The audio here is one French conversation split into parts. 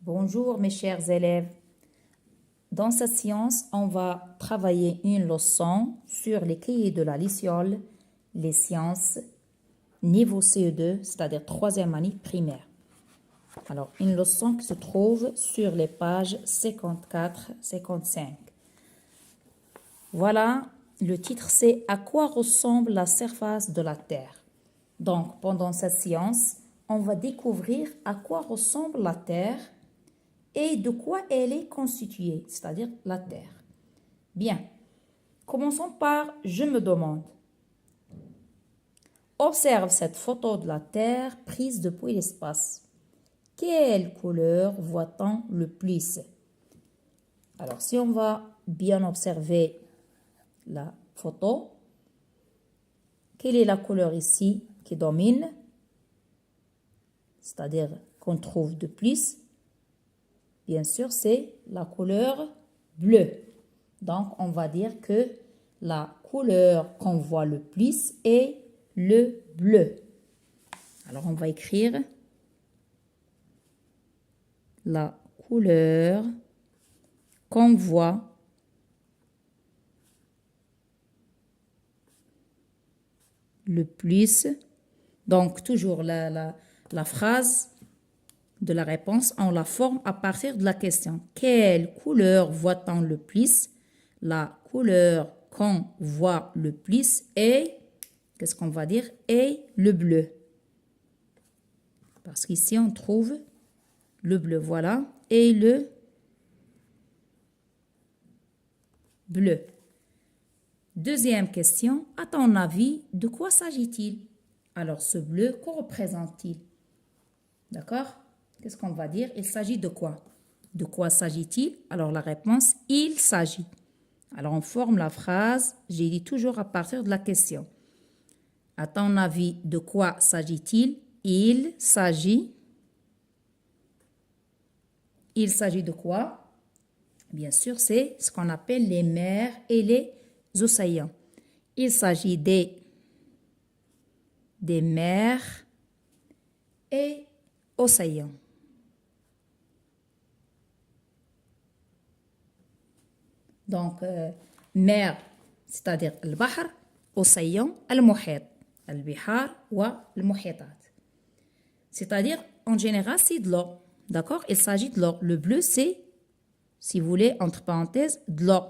Bonjour mes chers élèves. Dans cette séance, on va travailler une leçon sur les cahiers de la Luciole, les sciences, niveau CE2, c'est-à-dire 3e année primaire. Alors, une leçon qui se trouve sur les pages 54-55. Voilà, le titre c'est « À quoi ressemble la surface de la Terre ?» Donc, pendant cette séance, on va découvrir à quoi ressemble la Terre et de quoi elle est constituée, c'est-à-dire la Terre. Bien, commençons par « Je me demande ». Observe cette photo de la Terre prise depuis l'espace. Quelle couleur voit-on le plus? Alors, si on va bien observer la photo, quelle est la couleur ici qui domine? C'est-à-dire qu'on trouve de plus. Bien sûr, c'est la couleur bleue. Donc, on va dire que la couleur qu'on voit le plus est le bleu. Alors, on va écrire la couleur qu'on voit le plus. Donc, toujours la phrase de la réponse, on la forme à partir de la question. Quelle couleur voit-on le plus? La couleur qu'on voit le plus est, qu'est-ce qu'on va dire? Est le bleu. Parce qu'ici, on trouve le bleu, voilà, et le bleu. Deuxième question, à ton avis, de quoi s'agit-il? Alors, ce bleu, que représente-t-il? D'accord? Qu'est-ce qu'on va dire? Il s'agit de quoi? De quoi s'agit-il? Alors, la réponse, il s'agit. Alors, on forme la phrase, j'ai dit toujours à partir de la question. À ton avis, de quoi s'agit-il? Il s'agit. Il s'agit de quoi? Bien sûr, c'est ce qu'on appelle les mers et les océans. Il s'agit des mers et océans. Donc, mer, c'est-à-dire le bahr, océan, al-muhit, al-bihar ou al-muhitat. C'est-à-dire, en général, c'est de l'eau. D'accord? Il s'agit de l'eau. Le bleu, c'est, si vous voulez, entre parenthèses, de l'eau.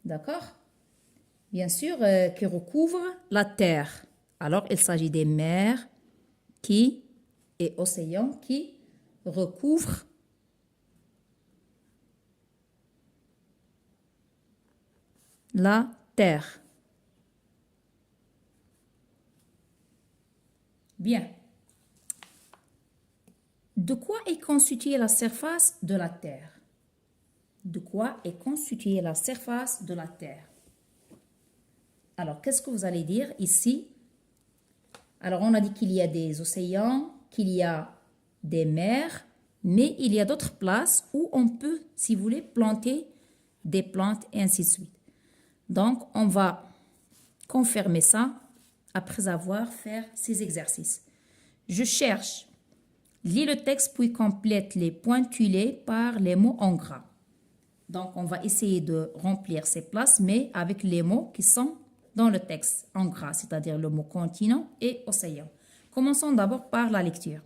D'accord? Bien sûr, qui recouvre la terre. Alors, il s'agit des mers et océans qui recouvrent la terre. Bien. De quoi est constituée la surface de la terre? De quoi est constituée la surface de la terre? Alors, qu'est-ce que vous allez dire ici? Alors, on a dit qu'il y a des océans, qu'il y a des mers, mais il y a d'autres places où on peut, si vous voulez, planter des plantes et ainsi de suite. Donc, on va confirmer ça après avoir fait ces exercices. Je cherche. Lis le texte puis complète les pointillés par les mots en gras. Donc, on va essayer de remplir ces places, mais avec les mots qui sont dans le texte en gras, c'est-à-dire le mot continent et océan. Commençons d'abord par la lecture.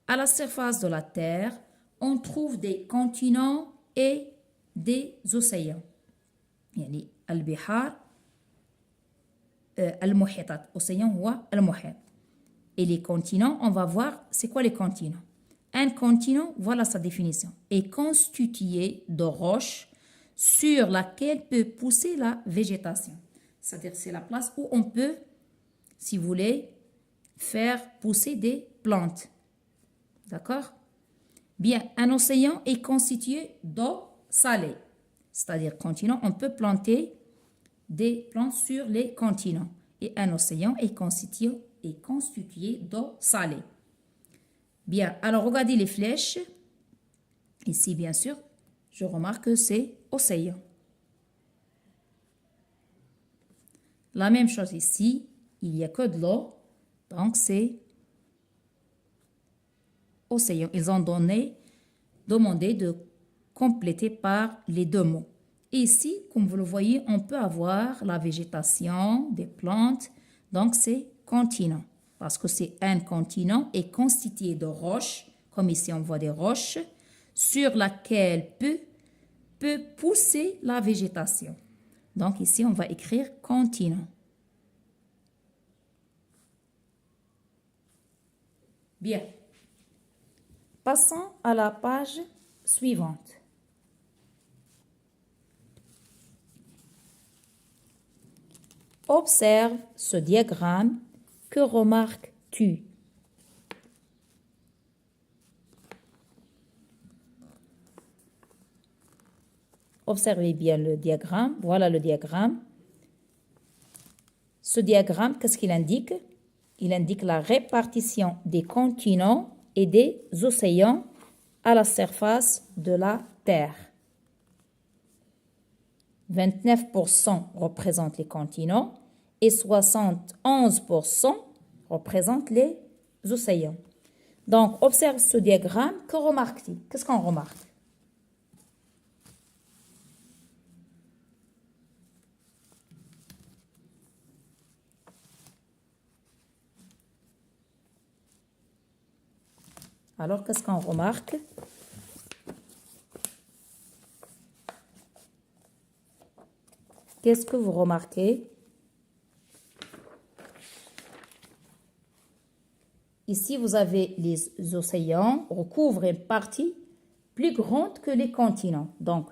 À la surface de la Terre, on trouve des continents et des océans. يعني البحار المحيطات océan هو المحيط. Et les continents, on va voir c'est quoi les continents. Un continent, voilà sa définition, est constitué de roches sur laquelle peut pousser la végétation. C'est-à-dire c'est la place où on peut, si vous voulez, faire pousser des plantes. D'accord? Bien, un océan est constitué d'eau salée. C'est-à-dire continent, on peut planter des plantes sur les continents. Et un océan est constitué d'eau salée. Bien, alors regardez les flèches. Ici, bien sûr, je remarque que c'est océan. La même chose ici, il n'y a que de l'eau, donc c'est océan. Ils ont donné demandé de compléter par les deux mots. Et ici, comme vous le voyez, on peut avoir la végétation, des plantes. Donc, c'est continent. Parce que c'est un continent est constitué de roches, comme ici on voit des roches, sur laquelle peut pousser la végétation. Donc, ici, on va écrire continent. Bien. Passons à la page suivante. Observe ce diagramme. Que remarques-tu? Observez bien le diagramme. Voilà le diagramme. Ce diagramme, qu'est-ce qu'il indique? Il indique la répartition des continents et des océans à la surface de la Terre. 29% représentent les continents et 71% représentent les océans. Donc, observe ce diagramme. Que remarques-tu? Qu'est-ce qu'on remarque? Alors, qu'est-ce qu'on remarque? Qu'est-ce que vous remarquez? Ici, vous avez les océans recouvrent une partie plus grande que les continents. Donc,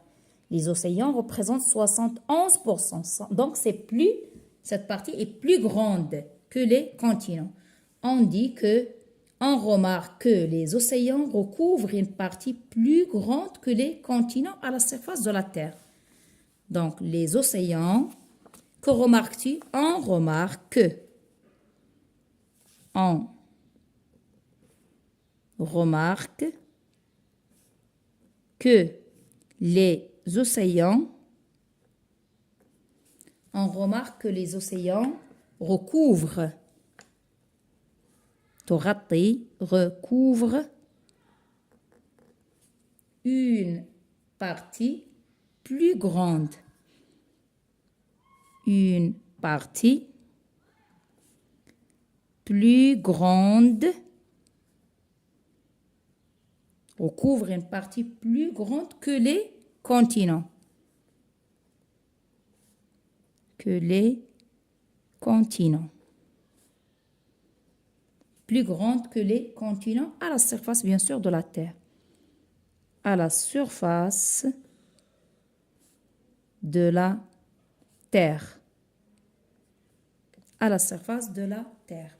les océans représentent 71%. Donc, cette partie est plus grande que les continents. On dit que, on remarque que les océans recouvrent une partie plus grande que les continents à la surface de la Terre. Donc, les océans, que remarques-tu? On remarque que les océans, recouvrent une partie plus grande. Une partie plus grande recouvre une partie plus grande que les continents. Plus grande que les continents à la surface, bien sûr, de la Terre. À la surface de la Terre. À la surface de la Terre.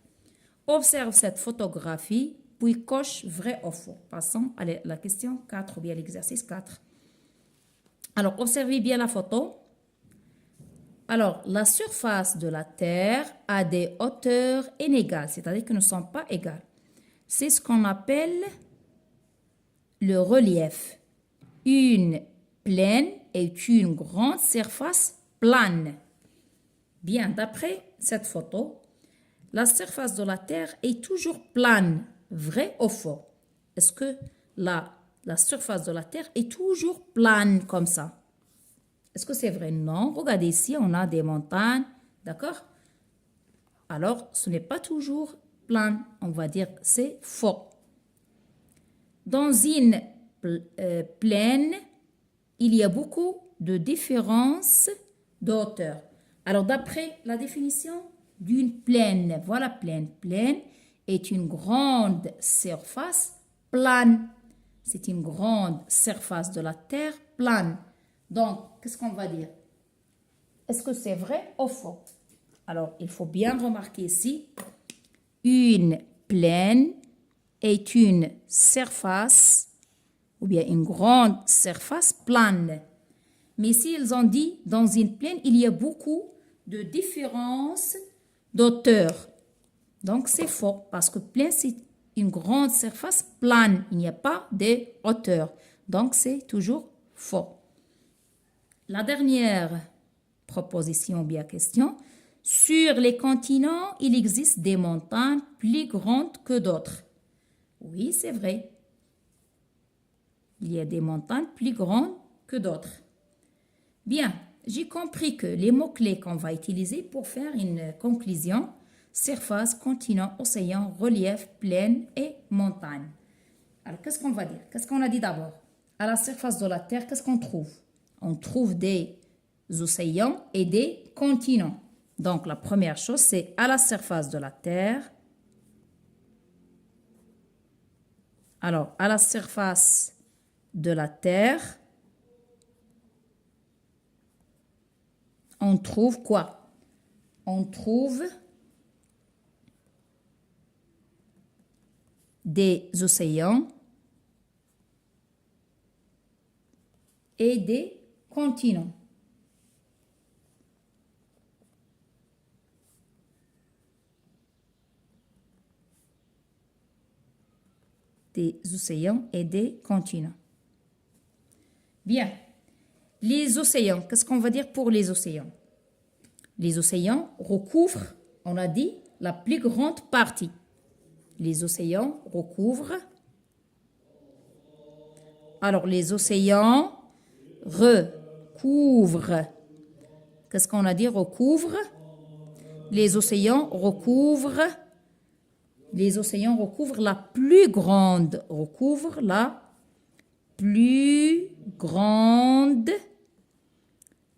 Observe cette photographie, puis coche vrai ou faux. Passons à la question 4 ou bien l'exercice 4. Alors, observez bien la photo. Alors, la surface de la Terre a des hauteurs inégales, c'est-à-dire que ne sont pas égales. C'est ce qu'on appelle le relief. Une plaine est une grande surface plane. Bien, d'après cette photo, la surface de la Terre est toujours plane. Vrai ou faux? Est-ce que la surface de la Terre est toujours plane comme ça? Est-ce que c'est vrai? Non. Regardez ici, on a des montagnes. D'accord? Alors, ce n'est pas toujours plane. On va dire que c'est faux. Dans une plaine, il y a beaucoup de différences d'auteur. Alors, d'après la définition d'une plaine, voilà plaine. Plaine est une grande surface plane. C'est une grande surface de la Terre plane. Donc, qu'est-ce qu'on va dire? Est-ce que c'est vrai ou faux? Alors, il faut bien remarquer ici, une plaine est une surface ou bien une grande surface plane. Mais ici, ils ont dit, dans une plaine, il y a beaucoup de différences d'auteur. Donc, c'est faux parce que plaine, c'est une grande surface plane. Il n'y a pas de hauteur. Donc, c'est toujours faux. La dernière proposition ou bien question. Sur les continents, il existe des montagnes plus grandes que d'autres. Oui, c'est vrai. Il y a des montagnes plus grandes que d'autres. Bien, j'ai compris que les mots-clés qu'on va utiliser pour faire une conclusion, surface, continent, océan, relief, plaine et montagne. Alors, qu'est-ce qu'on va dire? Qu'est-ce qu'on a dit d'abord? À la surface de la Terre, qu'est-ce qu'on trouve? On trouve des océans et des continents. Donc, la première chose, c'est à la surface de la Terre. Alors, à la surface de la Terre, on trouve quoi? On trouve des océans et des continents. Des océans et des continents. Bien. Les océans, qu'est-ce qu'on va dire pour les océans? Les océans recouvrent, on a dit, la plus grande partie. Les océans recouvrent. Alors, les océans recouvrent. Qu'est-ce qu'on a dit? Recouvrent. Les océans recouvrent. Les océans recouvrent la plus grande. Recouvrent la plus grande.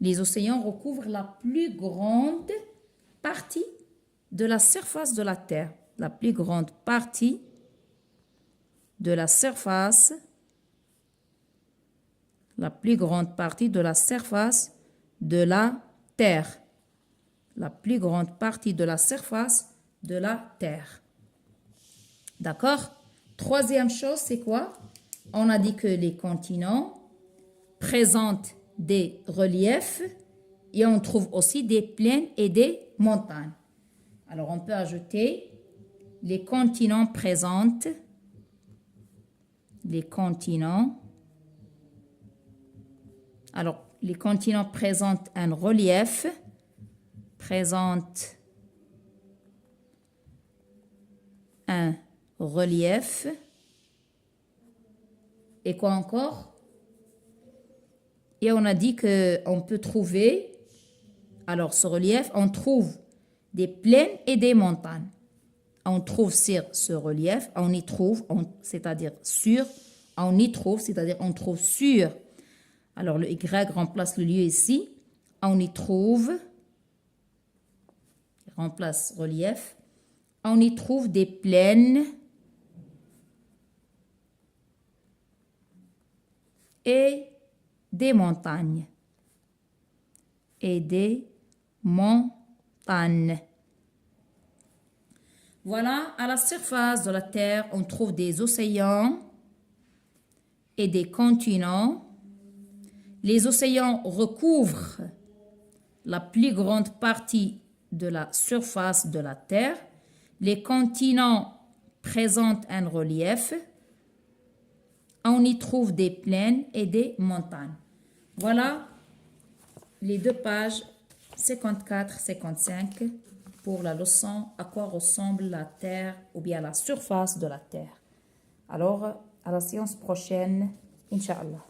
Les océans recouvrent la plus grande partie de la surface de la Terre. La plus grande partie de la surface. La plus grande partie de la surface de la Terre. La plus grande partie de la surface de la Terre. D'accord? Troisième chose, c'est quoi? On a dit que les continents présentent des reliefs et on trouve aussi des plaines et des montagnes. Alors, on peut ajouter les continents présentent les continents. Alors, les continents présentent un relief, présentent un relief. Et quoi encore? Et on a dit qu'on peut trouver, alors ce relief, on trouve des plaines et des montagnes. On trouve sur ce relief, on y trouve, c'est-à-dire sur, on y trouve, c'est-à-dire on trouve sur. Alors le Y remplace le lieu ici, on y trouve, remplace relief, on y trouve des plaines et des montagnes. Et des montagnes. Voilà, à la surface de la Terre, on trouve des océans et des continents. Les océans recouvrent la plus grande partie de la surface de la Terre. Les continents présentent un relief. On y trouve des plaines et des montagnes. Voilà les deux pages 54-55 pour la leçon à quoi ressemble la Terre ou bien la surface de la Terre. Alors, à la séance prochaine, Inch'Allah.